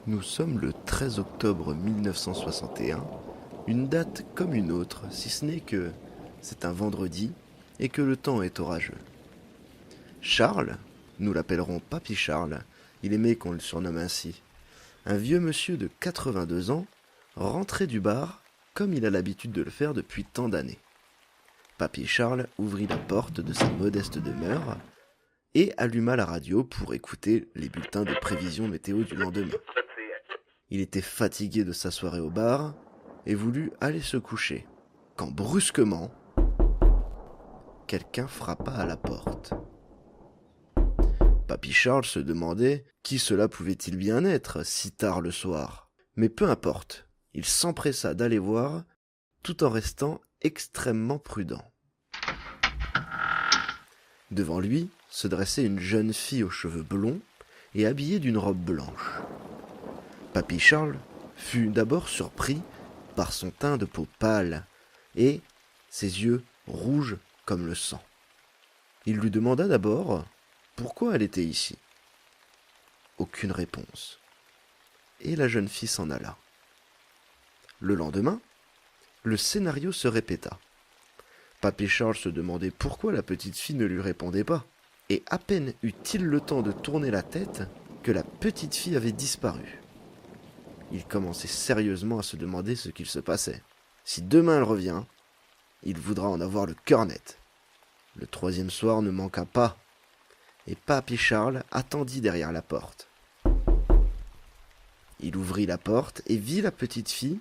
Nous sommes le 13 octobre 1961, une date comme une autre, si ce n'est que c'est un vendredi et que le temps est orageux. Charles, nous l'appellerons Papy Charles, il aimait qu'on le surnomme ainsi, un vieux monsieur de 82 ans, rentrait du bar comme il a l'habitude de le faire depuis tant d'années. Papy Charles ouvrit la porte de sa modeste demeure et alluma la radio pour écouter les bulletins de prévision météo du lendemain. Il était fatigué de sa soirée au bar et voulut aller se coucher, quand brusquement, quelqu'un frappa à la porte. Papy Charles se demandait qui cela pouvait-il bien être si tard le soir. Mais peu importe, il s'empressa d'aller voir, tout en restant extrêmement prudent. Devant lui se dressait une jeune fille aux cheveux blonds et habillée d'une robe blanche. Papy Charles fut d'abord surpris par son teint de peau pâle et ses yeux rouges comme le sang. Il lui demanda d'abord pourquoi elle était ici. Aucune réponse. Et la jeune fille s'en alla. Le lendemain, le scénario se répéta. Papy Charles se demandait pourquoi la petite fille ne lui répondait pas. Et à peine eut-il le temps de tourner la tête que la petite fille avait disparu. Il commençait sérieusement à se demander ce qu'il se passait. Si demain elle revient, il voudra en avoir le cœur net. Le troisième soir ne manqua pas, et Papy Charles attendit derrière la porte. Il ouvrit la porte et vit la petite fille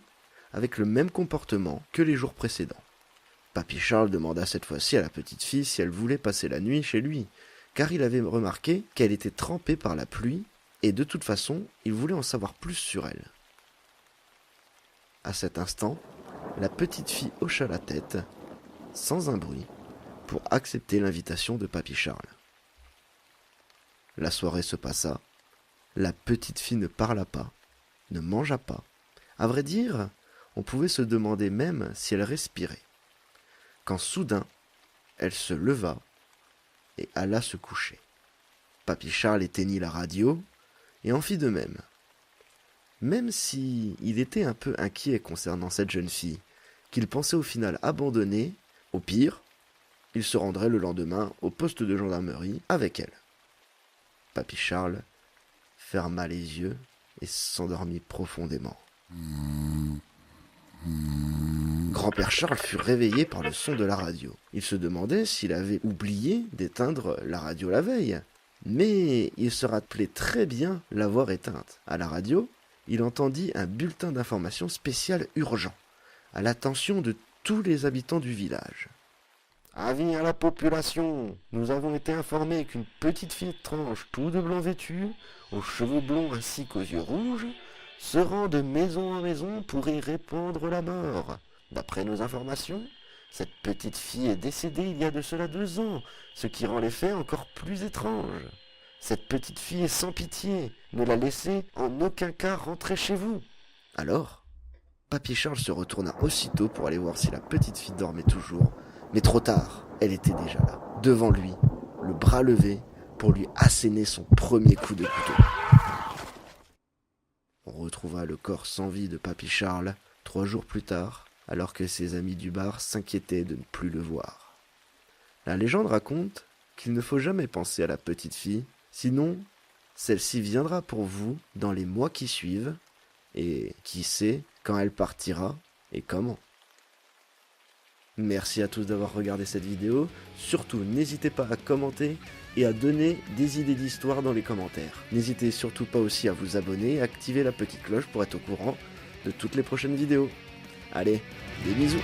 avec le même comportement que les jours précédents. Papy Charles demanda cette fois-ci à la petite fille si elle voulait passer la nuit chez lui, car il avait remarqué qu'elle était trempée par la pluie, et de toute façon, il voulait en savoir plus sur elle. À cet instant, la petite fille hocha la tête, sans un bruit, pour accepter l'invitation de Papy Charles. La soirée se passa, la petite fille ne parla pas, ne mangea pas. À vrai dire, on pouvait se demander même si elle respirait. Quand soudain, elle se leva et alla se coucher. Papy Charles éteignit la radio et en fit de même. Même si il était un peu inquiet concernant cette jeune fille, qu'il pensait au final abandonner, au pire, il se rendrait le lendemain au poste de gendarmerie avec elle. Papy Charles ferma les yeux et s'endormit profondément. Grand-père Charles fut réveillé par le son de la radio. Il se demandait s'il avait oublié d'éteindre la radio la veille. Mais il se rappelait très bien l'avoir éteinte. À la radio, il entendit un bulletin d'information spécial urgent, à l'attention de tous les habitants du village. Avis à la population, nous avons été informés qu'une petite fille étrange, tout de blanc vêtue, aux cheveux blonds ainsi qu'aux yeux rouges, se rend de maison en maison pour y répandre la mort. D'après nos informations, cette petite fille est décédée il y a de cela 2 ans, ce qui rend les faits encore plus étranges. Cette petite fille est sans pitié, ne la laissez en aucun cas rentrer chez vous. Alors, Papy Charles se retourna aussitôt pour aller voir si la petite fille dormait toujours, mais trop tard, elle était déjà là, devant lui, le bras levé pour lui asséner son premier coup de couteau. On retrouva le corps sans vie de Papy Charles 3 jours plus tard, alors que ses amis du bar s'inquiétaient de ne plus le voir. La légende raconte qu'il ne faut jamais penser à la petite fille, sinon celle-ci viendra pour vous dans les mois qui suivent, et qui sait quand elle partira et comment. Merci à tous d'avoir regardé cette vidéo, surtout n'hésitez pas à commenter et à donner des idées d'histoire dans les commentaires. N'hésitez surtout pas aussi à vous abonner et activer la petite cloche pour être au courant de toutes les prochaines vidéos. Allez, des bisous!